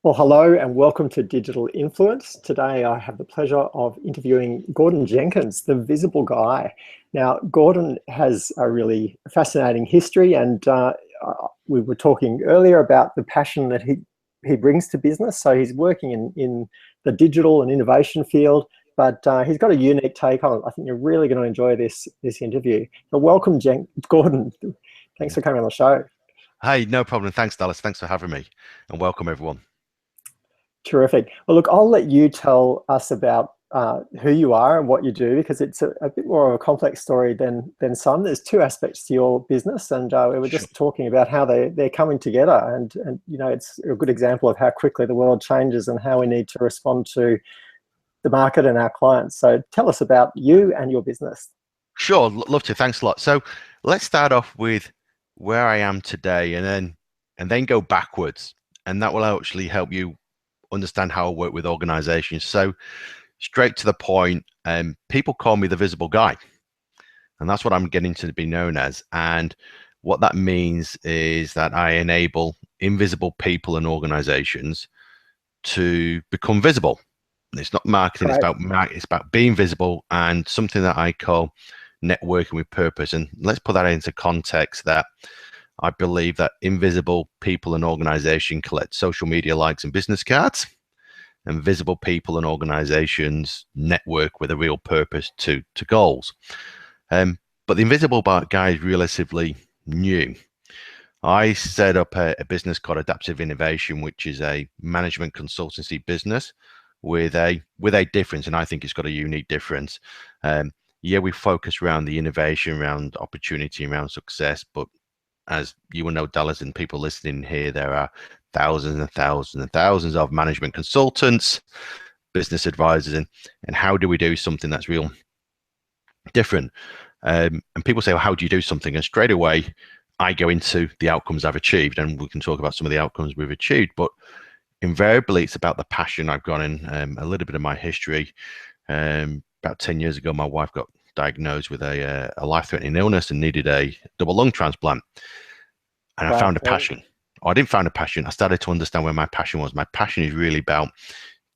Well, hello and welcome to Digital Influence. Today I have the pleasure of interviewing Gordon Jenkins, the visible guy. Now, Gordon has a really fascinating history, and we were talking earlier about the passion that he brings to business. So he's working in the digital and innovation field, but he's got a unique take on it. I think you're really going to enjoy this interview. So welcome, Gordon. Thanks for coming on the show. Hey, no problem. Thanks, Dallas. Thanks for having me, and welcome everyone. Terrific. Well, look, I'll let you tell us about who you are and what you do, because it's a bit more of a complex story than some. There's two aspects to your business, and we were Sure. just talking about how they're coming together, and it's a good example of how quickly the world changes and how we need to respond to the market and our clients. So tell us about you and your business. Sure, love to. Thanks a lot. So let's start off with where I am today, and then go backwards, and that will actually help you understand how I work with organizations. So straight to the point, people call me the visible guy, and that's what I'm getting to be known as. And what that means is that I enable invisible people and organizations to become visible. It's not marketing, Great. it's about being visible, and something that I call networking with purpose. And let's put that into context that I believe that invisible people and organization collect social media likes and business cards, and visible people and organizations network with a real purpose to goals. But the invisible guy is relatively new. I set up a business called Adaptive Innovation, which is a management consultancy business with a difference, and I think it's got a unique difference. Yeah, we focus around the innovation, around opportunity, around success, but as you will know, Dallas, and people listening here, there are thousands and thousands and thousands of management consultants, business advisors, and how do we do something that's real different? And people say, well, how do you do something? And straight away, I go into the outcomes I've achieved, and we can talk about some of the outcomes we've achieved. But invariably, it's about the passion I've got in. A little bit of my history. About 10 years ago, my wife got diagnosed with a life-threatening illness and needed a double lung transplant. And I Wow. found a passion. Or I didn't find a passion. I started to understand where my passion was. My passion is really about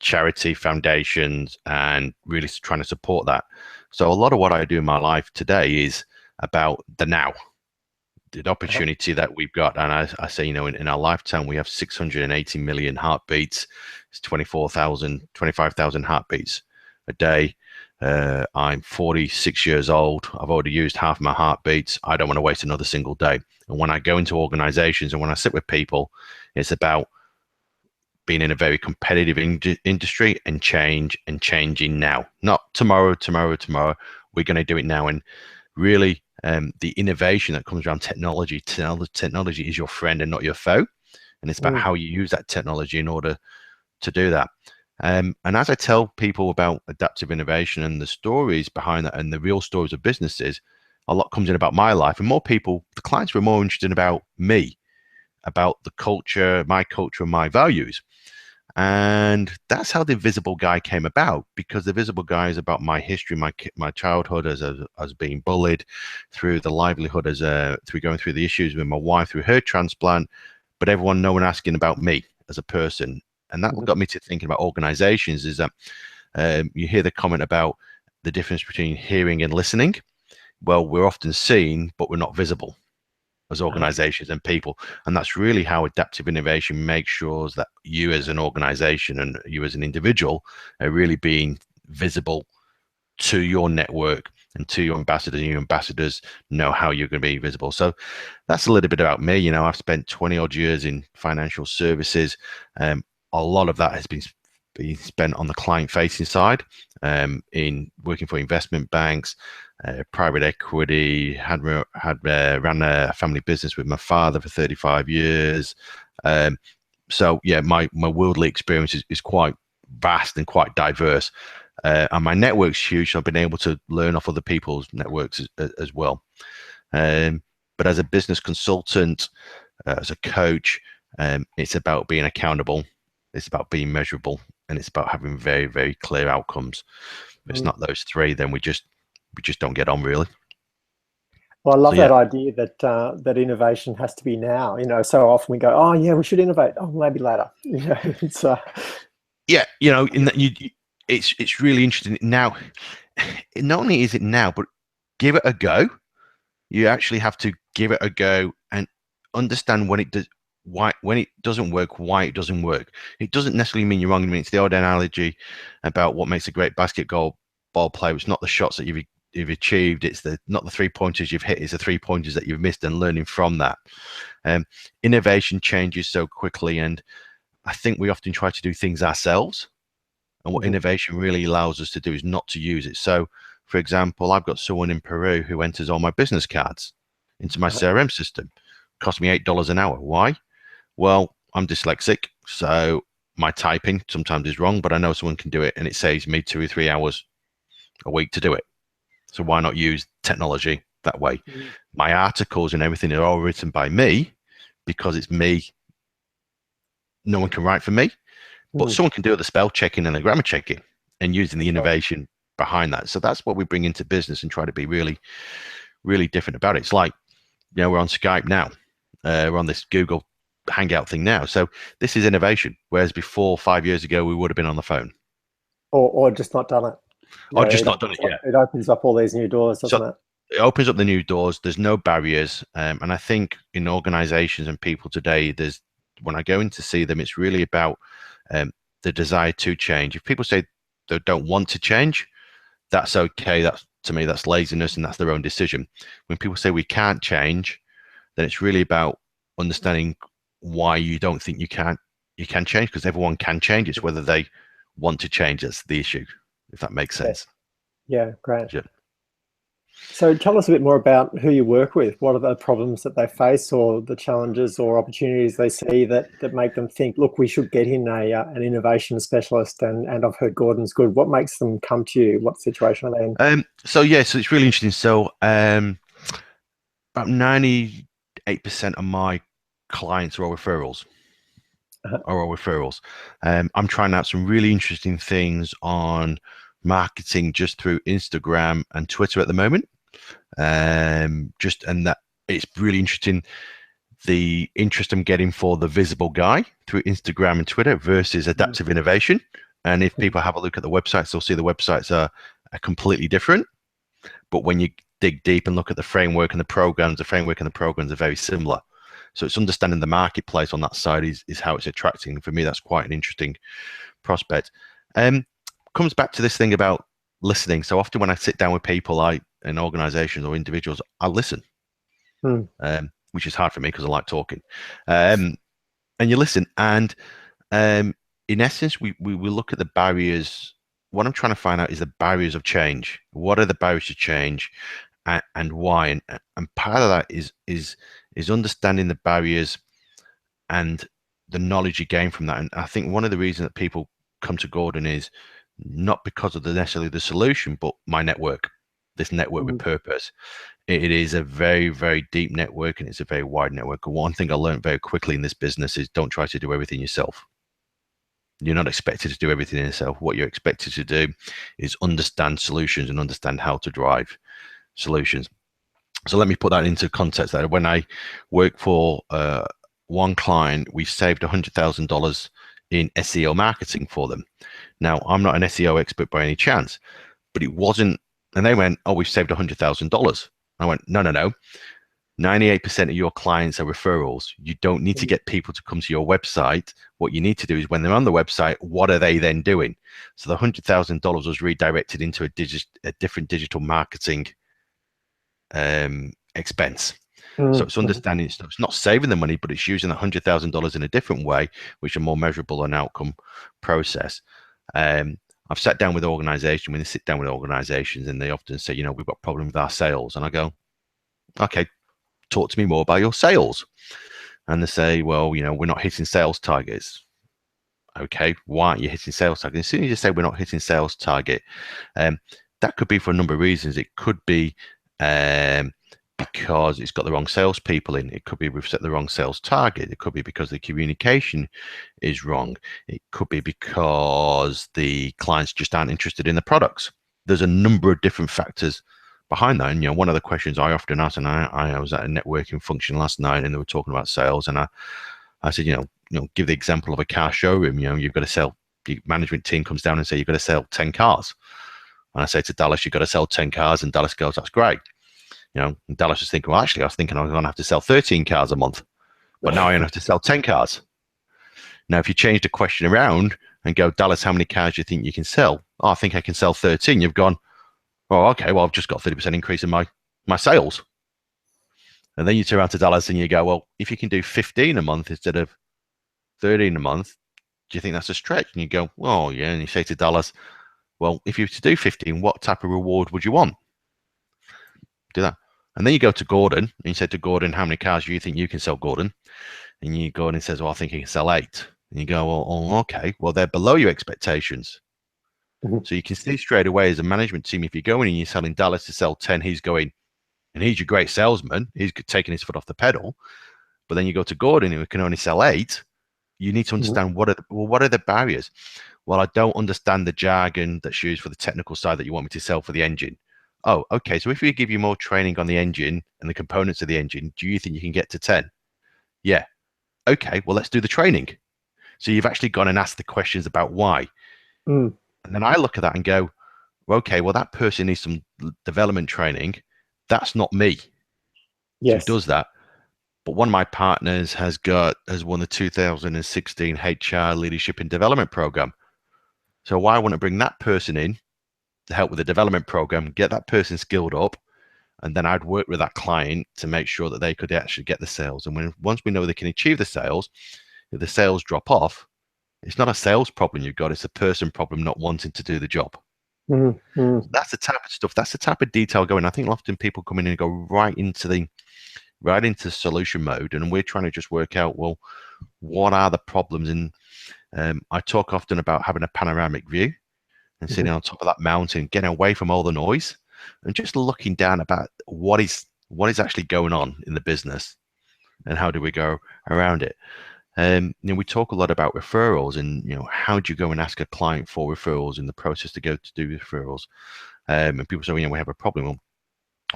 charity, foundations, and really trying to support that. So a lot of what I do in my life today is about the now, the Uh-huh. opportunity that we've got. And I say, in our lifetime, we have 680 million heartbeats. It's 25,000 heartbeats a day. I'm 46 years old. I've already used half my heartbeats. I don't want to waste another single day. And when I go into organizations and when I sit with people, it's about being in a very competitive industry and changing now, not tomorrow. We're going to do it now. And really, the innovation that comes around technology is your friend and not your foe. And it's about Mm. how you use that technology in order to do that. And as I tell people about adaptive innovation and the stories behind that and the real stories of businesses, a lot comes in about my life, and more people, the clients were more interested about me, about the culture, and my values. And that's how the visible guy came about, because the visible guy is about my history, my childhood as being bullied, through the livelihood, as through going through the issues with my wife through her transplant, but no one asking about me as a person. And that Mhm. got me to thinking about organizations. Is that you hear the comment about the difference between hearing and listening. Well, we're often seen, but we're not visible as Uh-huh. organizations and people. And that's really how adaptive innovation makes sure that you as an organization and you as an individual are really being visible to your network and to your ambassadors, and your ambassadors know how you're going to be visible. So that's a little bit about me. I've spent 20 odd years in financial services. A lot of that has been spent on the client facing side, in working for investment banks, private equity, ran a family business with my father for 35 years. So yeah, my worldly experience is quite vast and quite diverse. And my network's huge, so I've been able to learn off other people's networks as well. But as a business consultant, as a coach, it's about being accountable, it's about being measurable, and it's about having very, very clear outcomes. If it's Mm. not those three, then we just don't get on really. Well, I So love yeah, that idea that that innovation has to be now. So often we go, oh yeah, we should innovate. Oh, maybe later. It's yeah, in that it's really interesting now. Not only is it now, but give it a go. You actually have to give it a go and understand when it does, why, when it doesn't work, why it doesn't work. It doesn't necessarily mean you're wrong. I mean, it's the old analogy about what makes a great basketball player. It's not the shots that you've achieved. It's not the 3-pointers you've hit. It's the 3-pointers that you've missed and learning from that. Innovation changes so quickly, and I think we often try to do things ourselves. And what innovation really allows us to do is not to use it. So, for example, I've got someone in Peru who enters all my business cards into my CRM system. Cost me $8 an hour. Why? Well, I'm dyslexic, so my typing sometimes is wrong, but I know someone can do it, and it saves me 2 or 3 hours a week to do it. So why not use technology that way? My articles and everything are all written by me because it's me. No one can write for me. But someone can do the spell checking and the grammar checking and using the innovation behind that. So that's what we bring into business and try to be really, really different about it. It's like, we're on Skype now. We're on this Google Hangout thing now. So this is innovation. Whereas before, 5 years ago, we would have been on the phone. Or just not done it. Or just not done it yet. It opens up all these new doors, doesn't it? It opens up the new doors. There's no barriers. And I think in organizations and people today, when I go in to see them, it's really about the desire to change. If people say they don't want to change, that's okay. To me, that's laziness, and that's their own decision. When people say we can't change, then it's really about understanding why you don't think you can change, because everyone can change. It's whether they want to change that's the issue, if that makes sense. Yeah, great. Yeah. So tell us a bit more about who you work with. What are the problems that they face, or the challenges or opportunities they see that make them think, look, we should get in an innovation specialist, and I've heard Gordon's good. What makes them come to you? What situation are they in? So it's really interesting. So about 98% of my clients are all referrals. I'm trying out some really interesting things on marketing just through Instagram and Twitter at the moment. And that it's really interesting, the interest I'm getting for the visible guy through Instagram and Twitter versus adaptive innovation. And if people have a look at the websites, they'll see the websites are completely different. But when you dig deep and look at the framework and the programs are very similar. So it's understanding the marketplace on that side is how it's attracting. For me, that's quite an interesting prospect. Comes back to this thing about listening. So often when I sit down with people, in organizations or individuals, I listen, which is hard for me because I like talking. And you listen, and in essence, we look at the barriers. What I'm trying to find out is the barriers of change. What are the barriers to change, and why? And part of that is understanding the barriers and the knowledge you gain from that. And I think one of the reasons that people come to Gordon is not because of necessarily the solution, but my network. This network with purpose. It is a very, very deep network, and it's a very wide network. One thing I learned very quickly in this business is don't try to do everything yourself. You're not expected to do everything yourself. What you're expected to do is understand solutions and understand how to drive solutions. So let me put that into context. That when I work for one client, we saved $100,000 in SEO marketing for them. Now, I'm not an SEO expert by any chance, but it wasn't. And they went, oh, we've saved $100,000. I went, no. 98% of your clients are referrals. You don't need to get people to come to your website. What you need to do is when they're on the website, what are they then doing? So the $100,000 was redirected into a different digital marketing expense. So it's understanding, so it's not saving the money, but it's using the $100,000 in a different way, which are more measurable and outcome process. I've sat down with organizations, when they sit down with organizations, and they often say, we've got problems with our sales. And I go, okay, talk to me more about your sales. And they say, well, we're not hitting sales targets. Okay, why aren't you hitting sales targets? As soon as you say we're not hitting sales target, that could be for a number of reasons. It could be because it's got the wrong salespeople in. It could be we've set the wrong sales target. It could be because the communication is wrong. It could be because the clients just aren't interested in the products. There's a number of different factors behind that, and one of the questions I often ask, and I was at a networking function last night, and they were talking about sales, and I said, give the example of a car showroom. You've got to sell. The management team comes down and say you've got to sell 10 cars, and I say to Dallas, you've got to sell 10 cars, and Dallas goes, that's great. And Dallas was thinking, well, actually, I was thinking I was going to have to sell 13 cars a month, but now I only have to sell 10 cars. Now, if you change the question around and go, Dallas, how many cars do you think you can sell? Oh, I think I can sell 13. You've gone, oh, okay, well, I've just got 30% increase in my sales. And then you turn around to Dallas and you go, well, if you can do 15 a month instead of 13 a month, do you think that's a stretch? And you go, well, yeah. And you say to Dallas, well, if you were to do 15, what type of reward would you want? Do that. And then you go to Gordon and you say to Gordon, how many cars do you think you can sell, Gordon? And you go and he says, well, I think he can sell 8. And you go, well, oh, okay, well, they're below your expectations. So you can see straight away as a management team, if you're going and you're selling Dallas to sell 10, he's going, and he's your great salesman, he's taking his foot off the pedal. But then you go to Gordon who can only sell 8. You need to understand what are the barriers. Well, I don't understand the jargon that's used for the technical side that you want me to sell for the engine. Oh, okay. So if we give you more training on the engine and the components of the engine, do you think you can get to 10? Yeah. Okay. Well, let's do the training. So you've actually gone and asked the questions about why. And then I look at that and go, okay, well, that person needs some development training. That's not me. Yes. Who does that? But one of my partners has won the 2016 HR Leadership and Development Program. So why I want to bring that person in to help with the development program, get that person skilled up, and then I'd work with that client to make sure that they could actually get the sales. And once we know they can achieve the sales, if the sales drop off, it's not a sales problem you've got, it's a person problem not wanting to do the job. That's the type of stuff, that's the type of detail going. I think often people come in and go right into solution mode, and we're trying to just work out, well, what are the problems? And I talk often about having a panoramic view and sitting on top of that mountain, getting away from all the noise and just looking down about what is actually going on in the business and how do we go around it. We talk a lot about referrals and, how do you go and ask a client for referrals in the process to go to do referrals? And people say, we have a problem. Well,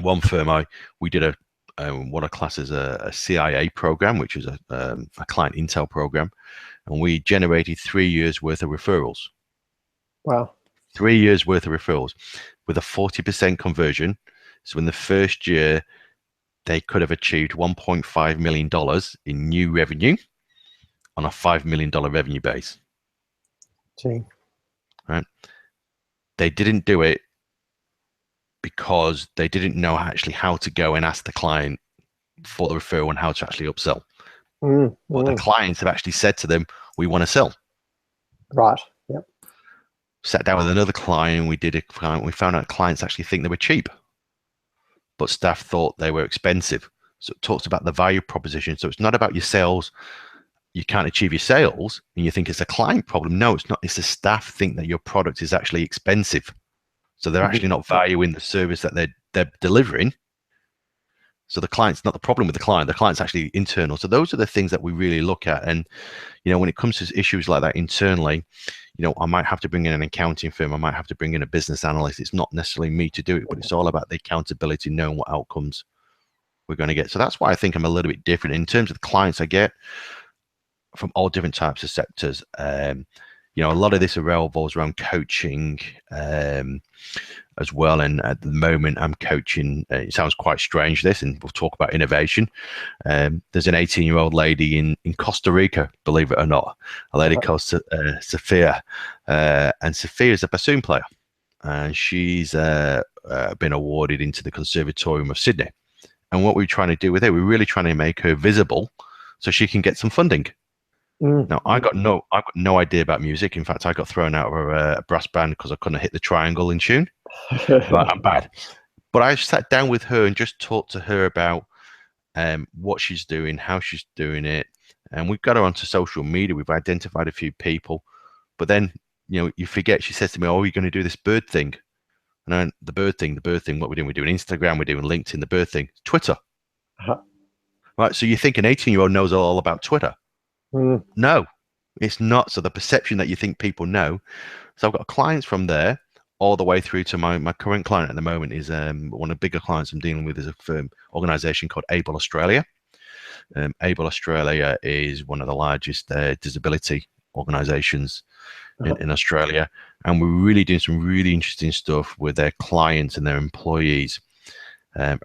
one firm, we did what I class as a CIA program, which is a client intel program, and we generated 3 years worth of referrals. Wow. 3 years worth of referrals with a 40% conversion. So in the first year, they could have achieved $1.5 million in new revenue on a $5 million revenue base. Gee. Right? They didn't do it because they didn't know actually how to go and ask the client for the referral and how to actually upsell. But the clients have actually said to them, we want to sell. Right. Yep. Sat down with another client, we found out clients actually think they were cheap, but staff thought they were expensive. So it talks about the value proposition. So it's not about your sales. You can't achieve your sales and you think it's a client problem. No, it's not. It's the staff think that your product is actually expensive. So they're actually not valuing the service that they're delivering. So the client's not the problem with the client's actually internal. So those are the things that we really look at. And, when it comes to issues like that internally, I might have to bring in an accounting firm. I might have to bring in a business analyst. It's not necessarily me to do it, but it's all about the accountability, knowing what outcomes we're going to get. So that's why I think I'm a little bit different in terms of the clients I get from all different types of sectors. A lot of this revolves around coaching as well. And at the moment, I'm coaching. It sounds quite strange, this, and we'll talk about innovation. There's an 18-year-old lady in Costa Rica, believe it or not, a lady called Sophia. And Sophia is a bassoon player. And she's been awarded into the Conservatorium of Sydney. And what we're trying to do with her, we're really trying to make her visible so she can get some funding. Now, I got no idea about music. In fact, I got thrown out of a brass band because I couldn't hit the triangle in tune. Right, I'm bad. But I sat down with her and just talked to her about what she's doing, how she's doing it. And we've got her onto social media. We've identified a few people. But then, you forget, she says to me, oh, are you going to do this bird thing? And then the bird thing, what we're doing Instagram, we're doing LinkedIn, the bird thing, Twitter. Right, so you think an 18-year-old knows all about Twitter. No, it's not. So the perception that you think people know. So I've got clients from there all the way through to my current client at the moment is one of the bigger clients I'm dealing with is a firm organization called Able Australia. Able Australia is one of the largest disability organizations in Australia, and we're really doing some really interesting stuff with their clients and their employees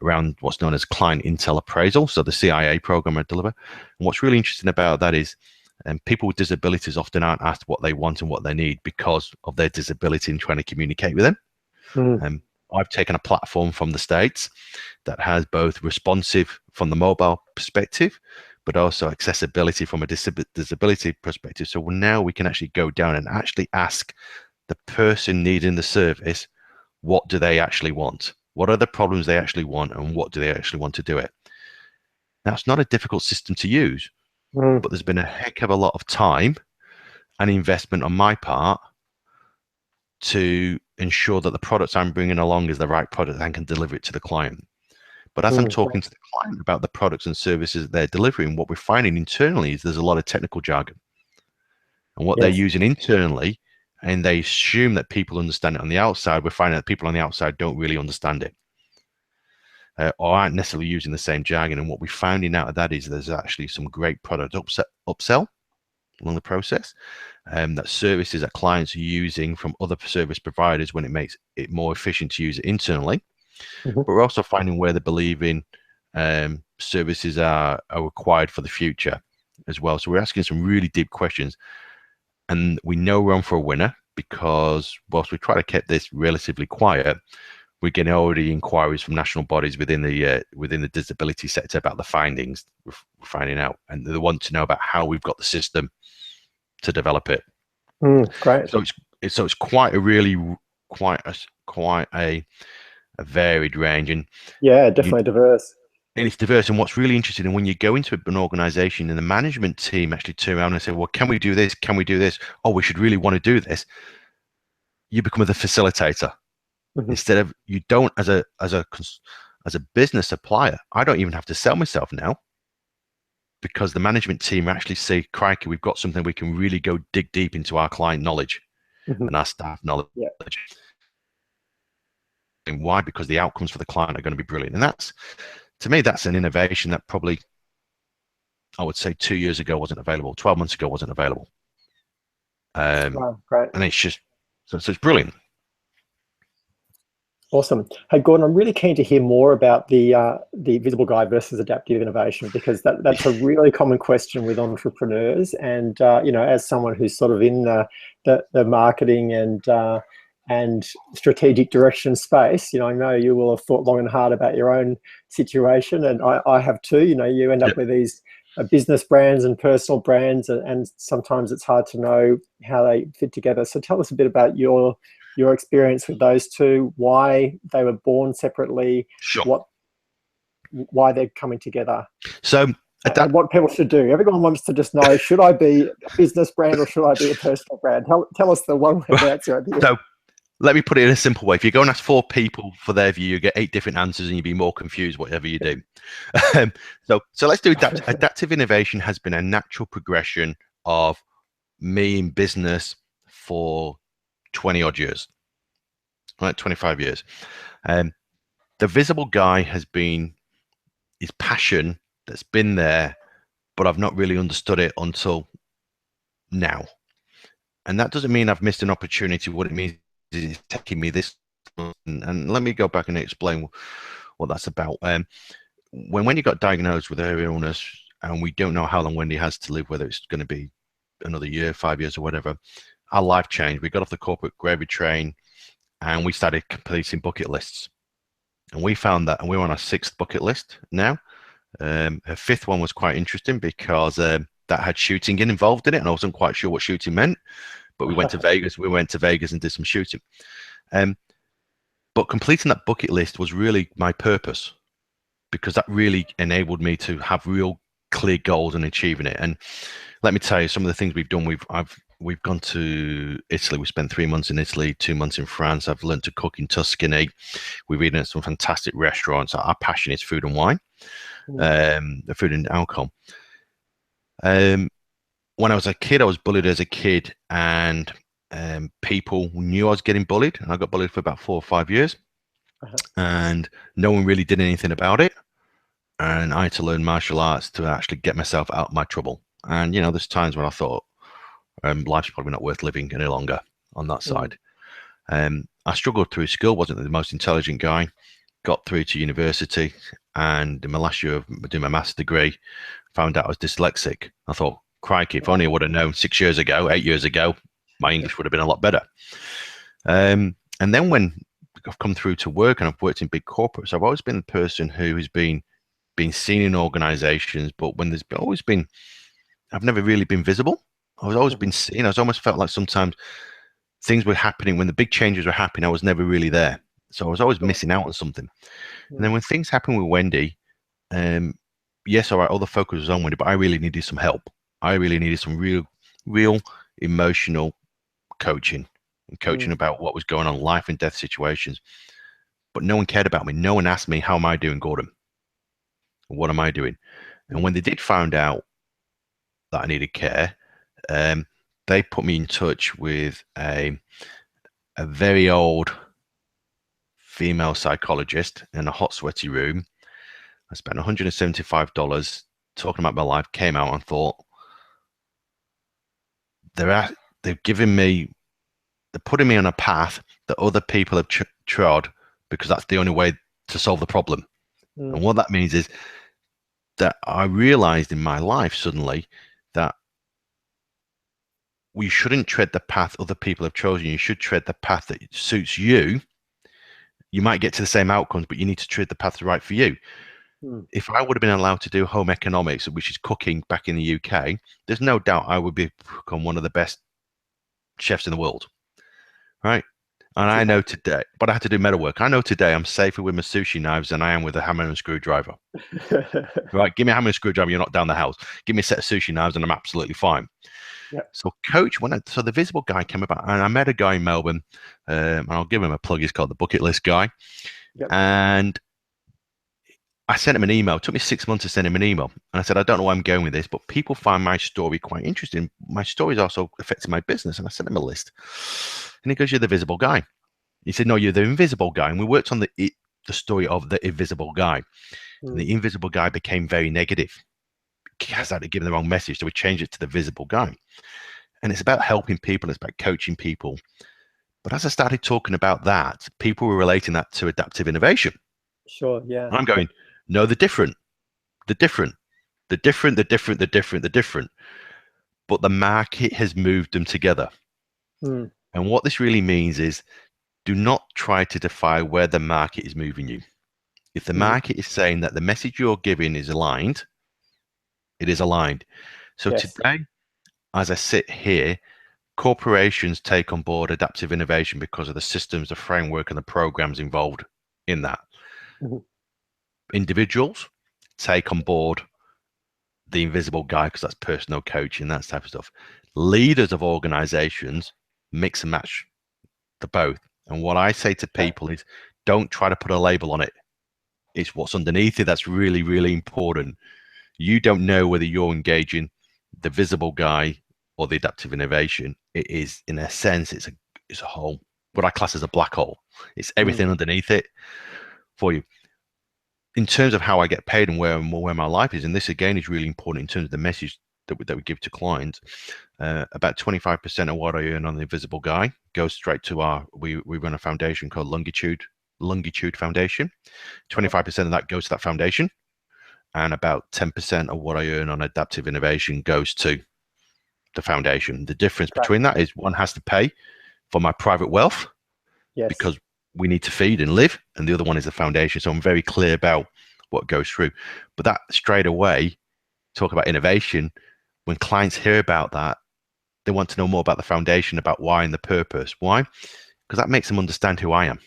around what's known as client intel appraisal, so the CIA program I deliver. And what's really interesting about that is people with disabilities often aren't asked what they want and what they need because of their disability and trying to communicate with them. I've taken a platform from the States that has both responsive from the mobile perspective, but also accessibility from a disability perspective. So now we can actually go down and actually ask the person needing the service, what do they actually want? What are the problems they actually want, and what do they actually want to do it? Now, it's not a difficult system to use, but there's been a heck of a lot of time and investment on my part to ensure that the products I'm bringing along is the right product and can deliver it to the client. But as I'm talking to the client about the products and services that they're delivering, what we're finding internally is there's a lot of technical jargon. And what they're using internally, and they assume that people understand it on the outside, we're finding that people on the outside don't really understand it. Or aren't necessarily using the same jargon. And what we're finding out of that is there's actually some great product upsell along the process. That services that clients are using from other service providers when it makes it more efficient to use it internally. But we're also finding where they believe in services are required for the future as well. So we're asking some really deep questions, and we know we're on for a winner because whilst we try to keep this relatively quiet, we're getting already inquiries from national bodies within the disability sector about the findings we're finding out, and they want to know about how we've got the system to develop it. Great. So it's quite a varied range, and definitely diverse. And it's diverse. And what's really interesting, and when you go into an organization and the management team actually turn around and say, well, can we do this? Can we do this? Oh, we should really want to do this. You become the facilitator. Instead of, you don't, as a business supplier, I don't even have to sell myself now, because the management team actually say, crikey, we've got something we can really go dig deep into our client knowledge and our staff knowledge. And why? Because the outcomes for the client are going to be brilliant. And that's, to me, that's an innovation that probably, I would say 2 years ago wasn't available, 12 months ago wasn't available. Wow, great. And it's just, so it's brilliant. Awesome. Hey, Gordon, I'm really keen to hear more about the visible guide versus adaptive innovation, because that's a really common question with entrepreneurs. And as someone who's sort of in the marketing and strategic direction space, I know you will have thought long and hard about your own situation, and I have too. You end up with these business brands and personal brands, and sometimes it's hard to know how they fit together. So tell us a bit about your experience with those two, why they were born separately, why they're coming together. So and what people should do. Everyone wants to just know, should I be a business brand or should I be a personal brand? Tell us the one-word answer at the end. So let me put it in a simple way. If you go and ask 4 people for their view, you get 8 different answers and you'll be more confused whatever you do. So let's do adaptive innovation. Has been a natural progression of me in business for 20 odd years, right? 25 years. The visible guy has been his passion that's been there, but I've not really understood it until now. And that doesn't mean I've missed an opportunity. What it means is it's taking me this, and let me go back and explain what that's about. When you got diagnosed with an illness and we don't know how long Wendy has to live, whether it's going to be another year, 5 years or whatever, our life changed. We got off the corporate gravy train and we started completing bucket lists. And we found that, and we're on our 6th bucket list now. Her 5th one was quite interesting because that had shooting involved in it, and I wasn't quite sure what shooting meant. But we went to Vegas. We went to Vegas and did some shooting. But completing that bucket list was really my purpose, because that really enabled me to have real clear goals and achieving it. And let me tell you, some of the things we've done. We've gone to Italy. We spent 3 months in Italy, 2 months in France. I've learned to cook in Tuscany. We've eaten at some fantastic restaurants. Our passion is food and wine, food and alcohol. When I was a kid, I was bullied as a kid, and people knew I was getting bullied, and I got bullied for about 4 or 5 years, Uh-huh. and no one really did anything about it. And I had to learn martial arts to actually get myself out of my trouble. And there's times when I thought life's probably not worth living any longer on that side. I struggled through school, wasn't the most intelligent guy, got through to university, and in my last year of doing my master's degree, found out I was dyslexic. I thought, crikey, if only I would have known 6 years ago, 8 years ago, my English would have been a lot better. And then when I've come through to work and I've worked in big corporates, I've always been the person who has been seen in organizations, but when there's always been, I've never really been visible. I was always been seen. I was almost felt like sometimes things were happening when the big changes were happening. I was never really there. So I was always missing out on something. And then when things happened with Wendy, yes, all right, all the focus was on Wendy, but I really needed some help. I really needed some real emotional coaching and coaching about what was going on, life and death situations. But no one cared about me. No one asked me, how am I doing, Gordon? What am I doing? And when they did find out that I needed care, they put me in touch with a very old female psychologist in a hot, sweaty room. I spent $175 talking about my life, came out and thought, they're putting me on a path that other people have trod, because that's the only way to solve the problem. And what that means is that I realized in my life suddenly that we shouldn't tread the path other people have chosen. You should tread the path that suits you. You might get to the same outcomes, but you need to tread the path right for you. If I would have been allowed to do home economics, which is cooking, back in the UK, there's no doubt I would become one of the best chefs in the world, right? And I know today, but I had to do metalwork. I know today I'm safer with my sushi knives than I am with a hammer and screwdriver. Right? Give me a hammer and screwdriver, you're not down the house. Give me a set of sushi knives and I'm absolutely fine. So so the visible guy came about, and I met a guy in Melbourne, and I'll give him a plug. He's called the Bucket List Guy. And I sent him an email. It took me 6 months to send him an email. And I said, I don't know where I'm going with this, but people find my story quite interesting. My story is also affecting my business. And I sent him a list. And he goes, you're the visible guy. He said, no, you're the invisible guy. And we worked on the story of the invisible guy. And the invisible guy became very negative. I started giving the wrong message. So we changed it to the visible guy. And it's about helping people. It's about coaching people. But as I started talking about that, people were relating that to adaptive innovation. Sure, yeah. And I'm going, no, the different. But the market has moved them together. And what this really means is, do not try to defy where the market is moving you. If the market is saying that the message you're giving is aligned, it is aligned. So today, as I sit here, corporations take on board adaptive innovation because of the systems, the framework, and the programs involved in that. Individuals take on board the invisible guy because that's personal coaching, that type of stuff. Leaders of organizations mix and match the both. And what I say to people is, don't try to put a label on it. It's what's underneath it that's really, really important. You don't know whether you're engaging the visible guy or the adaptive innovation. It is, in a sense, it's a hole, what I class as a black hole. It's everything underneath it for you. In terms of how I get paid and where my life is, and this again is really important in terms of the message that we give to clients. About 25% of what I earn on the invisible guy goes straight to we run a foundation called Longitude Foundation. 25% of that goes to that foundation, and about 10% of what I earn on adaptive innovation goes to the foundation. The difference between that is one has to pay for my private wealth, because we need to feed and live, and the other one is the foundation. So I'm very clear about what goes through. But that straight away, talk about innovation, when clients hear about that, they want to know more about the foundation, about why and the purpose. Why? Because that makes them understand who I am,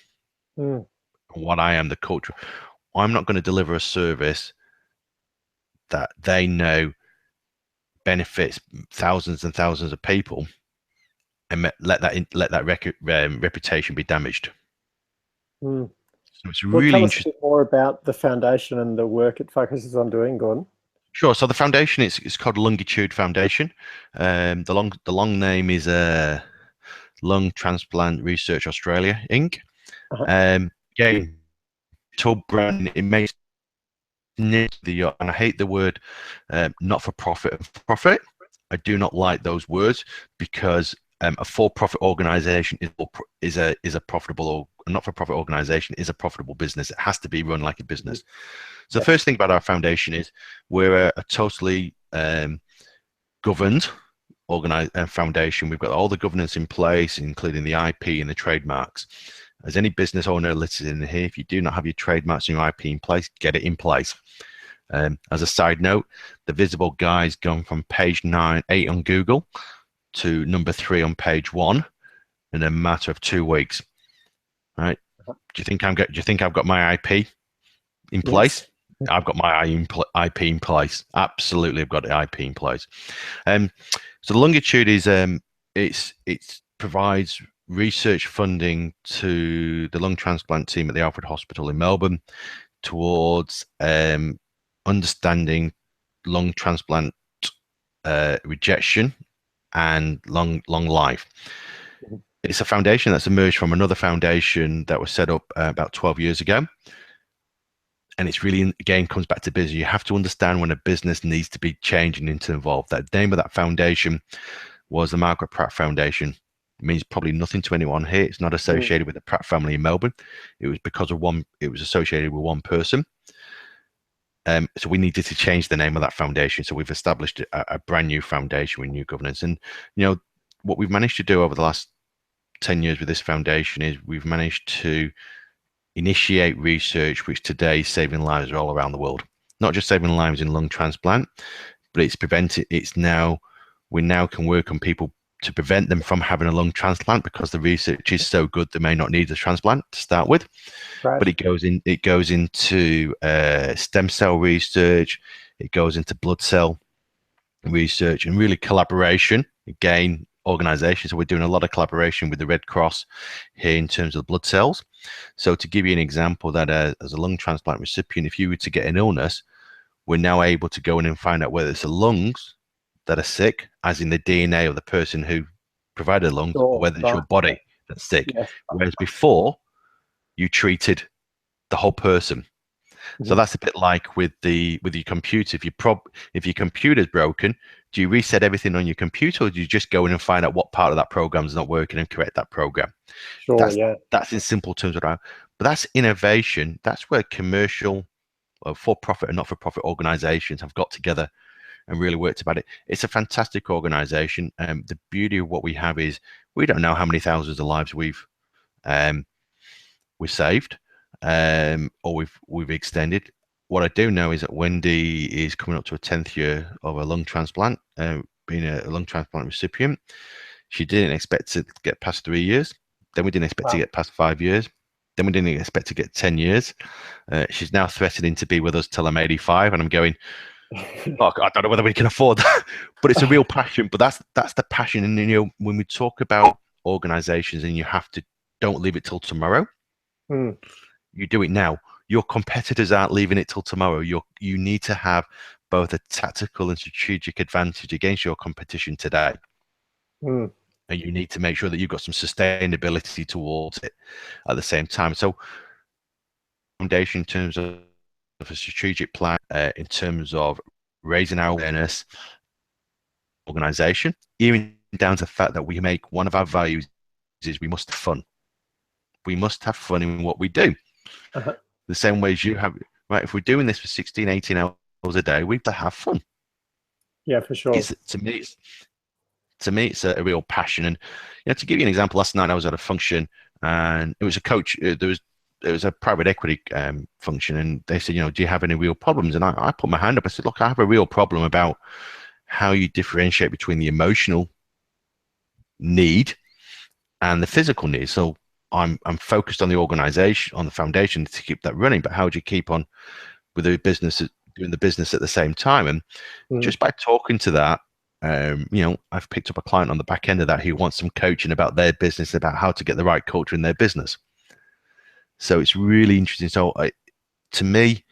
what I am, the culture. I'm not going to deliver a service that they know benefits thousands and thousands of people and let that reputation be damaged. So it's really tell us interesting. a bit more about the foundation and the work it focuses on doing, Gordon. Sure. So the foundation is called Longitude Foundation. The long name is Lung Transplant Research Australia Inc. Again, total brand, it makes the, and I hate the word not for profit and profit. I do not like those words, because a for-profit organization is a profitable, or a not-for-profit organization is a profitable business. It has to be run like a business. So the first thing about our foundation is we're a totally governed foundation. We've got all the governance in place, including the IP and the trademarks. As any business owner listed in here, if you do not have your trademarks and your IP in place, get it in place. As a side note, the Visible Guy's gone from page 8 on Google to number 3 on page 1 in a matter of 2 weeks. Right? Do you think I've got my IP in place? Yes. I've got my IP in place. Absolutely, I've got the IP in place. So the Longitude is it provides research funding to the lung transplant team at the Alfred Hospital in Melbourne towards understanding lung transplant rejection and long life. It's a foundation that's emerged from another foundation that was set up about 12 years ago. And it's really, again, comes back to business. You have to understand when a business needs to be changed and to involve. That name of that foundation was the Margaret Pratt Foundation. It means probably nothing to anyone here. It's not associated with the Pratt family in Melbourne. It was because of it was associated with one person. So we needed to change the name of that foundation. So we've established a brand new foundation with new governance. And, what we've managed to do over the last 10 years with this foundation is we've managed to initiate research which today is saving lives all around the world. Not just saving lives in lung transplant, but we now can work on people to prevent them from having a lung transplant, because the research is so good they may not need the transplant to start with. Right. But it goes into stem cell research, it goes into blood cell research, and really collaboration, again, organizations. So we're doing a lot of collaboration with the Red Cross here in terms of blood cells. So to give you an example, that as a lung transplant recipient, if you were to get an illness, we're now able to go in and find out whether it's the lungs that are sick, as in the DNA of the person who provided the lungs, or whether it's your body that's sick. Yes. Whereas before, you treated the whole person. So that's a bit like with your computer. If your computer's broken, do you reset everything on your computer, or do you just go in and find out what part of that program is not working and correct that program? Sure, that's in simple terms. But that's innovation. That's where commercial, for-profit and not-for-profit organizations have got together and really worked about it. It's a fantastic organization. The beauty of what we have is we don't know how many thousands of lives we've saved, or we've extended. What I do know is that Wendy is coming up to a 10th year of a lung transplant, being a lung transplant recipient. She didn't expect to get past 3 years. Then we didn't expect to get past 5 years. Then we didn't expect to get 10 years. She's now threatening to be with us till I'm 85, and I'm going, oh, I don't know whether we can afford that, but it's a real passion. But that's the passion. And when we talk about organizations, and don't leave it till tomorrow. You do it now. Your competitors aren't leaving it till tomorrow. You need to have both a tactical and strategic advantage against your competition today. And you need to make sure that you've got some sustainability towards it at the same time. So foundation in terms of a strategic plan, in terms of raising our awareness, organization, even down to the fact that we make one of our values is we must have fun. We must have fun in what we do. The same way as you have, right? If we're doing this for 16, 18 hours a day, we have to have fun. Yeah, for sure. To me, it's a real passion. And to give you an example, last night I was at a function, and it was a coach. There was a private equity function, and they said, do you have any real problems? And I put my hand up. I said, look, I have a real problem about how you differentiate between the emotional need and the physical need. So I'm focused on the organization, on the foundation to keep that running, but how do you keep on with the business, doing the business at the same time? And just by talking to that, I've picked up a client on the back end of that who wants some coaching about their business, about how to get the right culture in their business. So it's really interesting. So to me,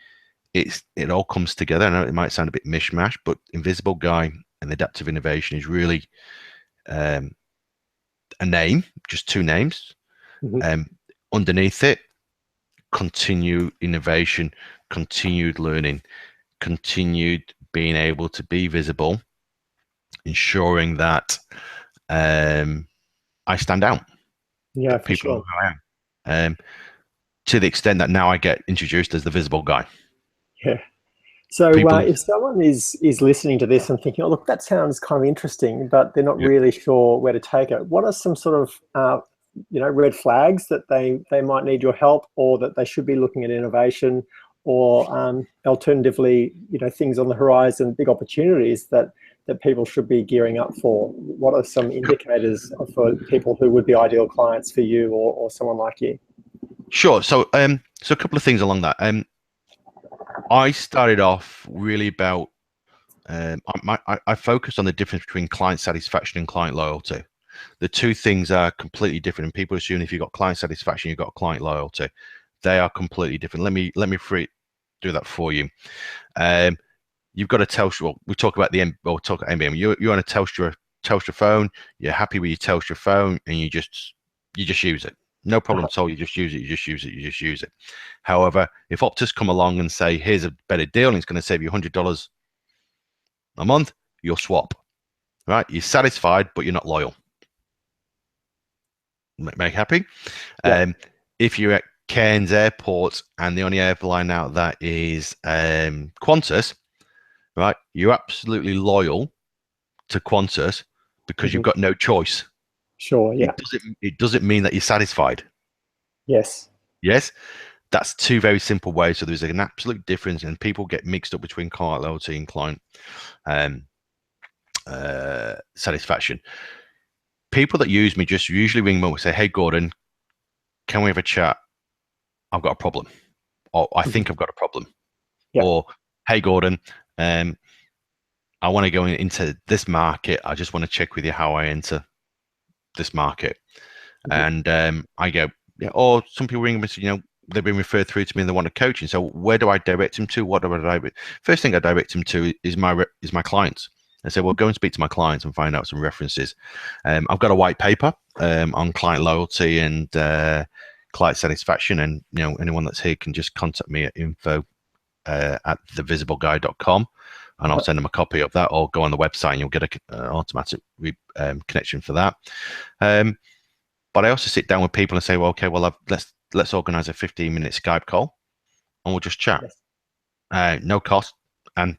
it all comes together. I know it might sound a bit mishmash, but Invisible Guy and adaptive innovation is really a name, just two names. Underneath it, continued innovation, continued learning, continued being able to be visible, ensuring that I stand out. Yeah, That for people know sure. who I am. To the extent that now I get introduced as the visible guy. Yeah. So People, if someone is listening to this and thinking, oh, look, that sounds kind of interesting, but they're not really sure where to take it, what are some sort of red flags that they might need your help, or that they should be looking at innovation, or alternatively, things on the horizon, big opportunities that people should be gearing up for? What are some indicators for people who would be ideal clients for you, or someone like you? sure. So a couple of things along that. I started off really about I focused on the difference between client satisfaction and client loyalty. The two things are completely different, and people assume if you've got client satisfaction, you've got client loyalty. They are completely different. Let me do that for you. You've got a Telstra. Well, we talk about we'll talk about MBM. You're on a Telstra phone. You're happy with your Telstra phone, and you just use it. No problem at all. You just use it. You just use it. You just use it. However, if Optus come along and say, "Here's a better deal, and it's going to save you $100 a month," you'll swap. Right? You're satisfied, but you're not loyal. Make happy. Yeah. If you're at Cairns Airport and the only airline out that is Qantas, right? You're absolutely loyal to Qantas because you've got no choice. Sure. Yeah. It doesn't mean that you're satisfied. Yes. Yes, that's two very simple ways. So there's an absolute difference, and people get mixed up between client loyalty and client satisfaction. People that use me just usually ring me and say, "Hey, Gordon, can we have a chat? I've got a problem," or "I think I've got a problem," or "Hey, Gordon, I want to go into this market. I just want to check with you how I enter this market." And I go, yeah. Or some people ring me, they've been referred through to me and they want a coaching. So where do I direct them to? What do I direct? First thing I direct them to is my clients. I say, well, go and speak to my clients and find out some references. I've got a white paper on client loyalty and client satisfaction, and anyone that's here can just contact me at info@thevisibleguy.com, and I'll send them a copy of that, or go on the website and you'll get an automatic connection for that. But I also sit down with people and say, well, okay, well, let's organize a 15-minute Skype call and we'll just chat. Yes. No cost. And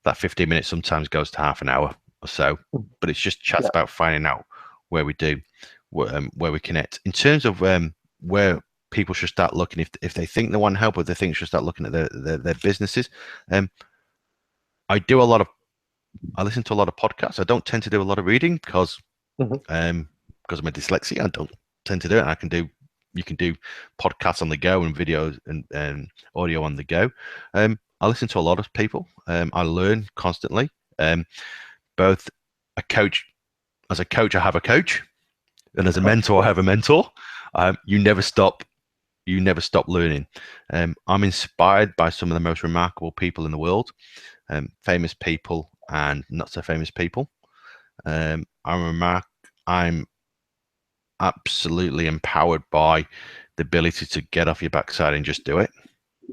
that 15 minutes sometimes goes to half an hour or so, but it's just chats about finding out where we where we connect. In terms of where people should start looking, if they think they want help, or they think they should start looking at their businesses, I listen to a lot of podcasts. I don't tend to do a lot of reading because because I'm a dyslexia. I don't tend to do it. You can do podcasts on the go and videos and audio on the go. I listen to a lot of people. I learn constantly. Both as a coach, I have a coach, and as a mentor, I have a mentor. You never stop learning. I'm inspired by some of the most remarkable people in the world, famous people and not so famous people. I'm absolutely empowered by the ability to get off your backside and just do it.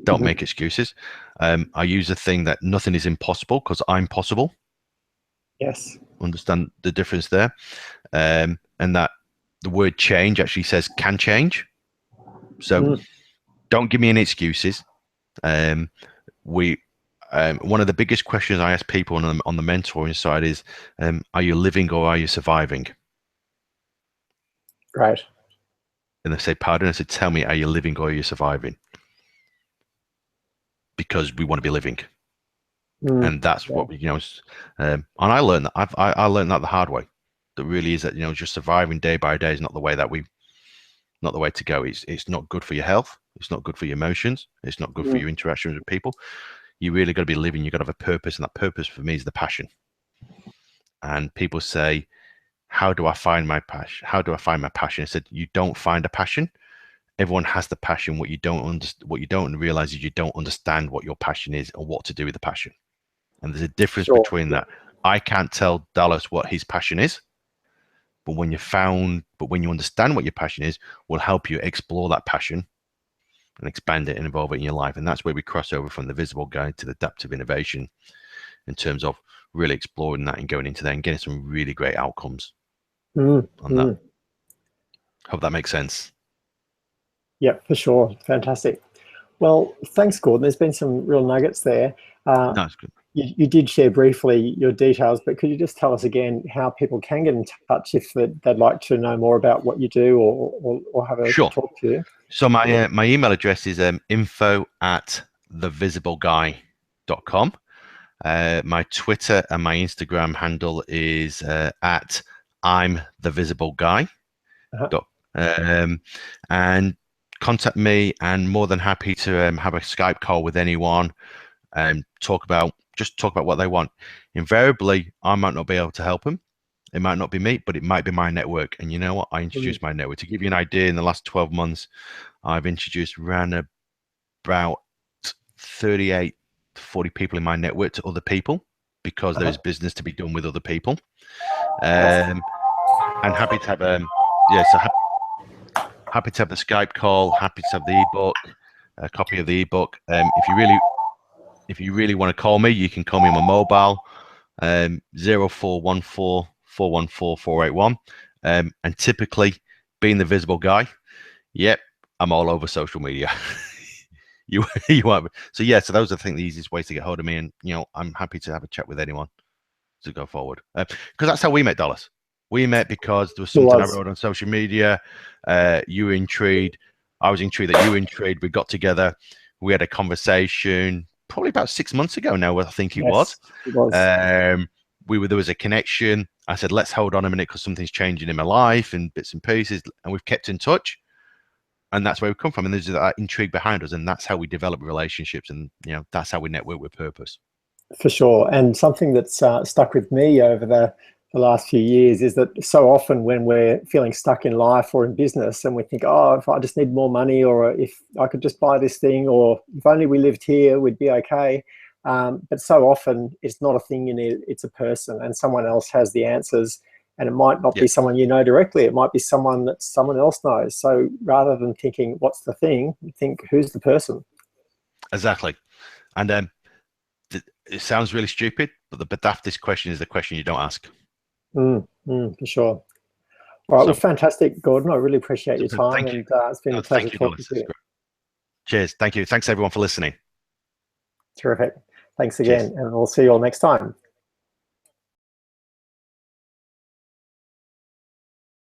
Don't make excuses. I use a thing that nothing is impossible because I'm possible. Yes. Understand the difference there? And that the word change actually says can change. So don't give me any excuses. One of the biggest questions I ask people on the mentoring side is, are you living or are you surviving? Right. And they say, pardon? I said, tell me, are you living or are you surviving? Because we want to be living. And that's what we, and I learned that. I learned that the hard way. That really is that, just surviving day by day is not the way to go. It's not good for your health. It's not good for your emotions. It's not good for your interactions with people. You really got to be living. You got to have a purpose, and that purpose for me is the passion. And people say, how do I find my passion? How do I find my passion? I said, you don't find a passion. Everyone has the passion. What you don't realize is you don't understand what your passion is or what to do with the passion. And there's a difference between that. I can't tell Dallas what his passion is, But when you understand what your passion is, will help you explore that passion and expand it and evolve it in your life. And that's where we cross over from the visible guide to the adaptive innovation, in terms of really exploring that and going into that and getting some really great outcomes on that. Hope that makes sense. Yeah, for sure. Fantastic. Well, thanks, Gordon. There's been some real nuggets there. That's good. You did share briefly your details, but could you just tell us again how people can get in touch if they'd like to know more about what you do or have a talk to you? So my email address is info@thevisibleguy.com. My Twitter and my Instagram handle is at I'm the Visible Guy. And contact me, and more than happy to have a Skype call with anyone and talk about what they want. Invariably, I might not be able to help them. It might not be me, but it might be my network. And you know what? I introduced my network. To give you an idea, in the last 12 months, I've introduced around about 38 to 40 people in my network to other people, because there is business to be done with other people. And happy to have happy to have the Skype call, happy to have the ebook, a copy of the ebook. If you really want to call me, you can call me on my mobile, 0414 414 481. And typically, being the visible guy, yep, I'm all over social media. you are. So yeah, so those are, I think, the easiest ways to get hold of me. And I'm happy to have a chat with anyone to go forward, because that's how we met, Dallas. We met because there was something I wrote on social media. You were intrigued. I was intrigued that you were intrigued. We got together. We had a conversation probably about 6 months ago now, I think it was. It was. There was a connection. I said, let's hold on a minute because something's changing in my life and bits and pieces. And we've kept in touch. And that's where we come from. And there's that intrigue behind us. And that's how we develop relationships. And, that's how we network with purpose. For sure. And something that's stuck with me over the last few years is that so often when we're feeling stuck in life or in business and we think, oh, if I just need more money, or if I could just buy this thing, or if only we lived here, we'd be okay. But so often it's not a thing you need, it's a person, and someone else has the answers. And it might not be someone you know directly. It might be someone that someone else knows. So rather than thinking, what's the thing, think, who's the person? Exactly. And it sounds really stupid, but the daftest question is the question you don't ask. For sure. All right, well, fantastic, Gordon. I really appreciate your time, and it's been a pleasure talking to you. Cheers. Thank you. Thanks, everyone, for listening. Terrific. Thanks again, and we'll see you all next time.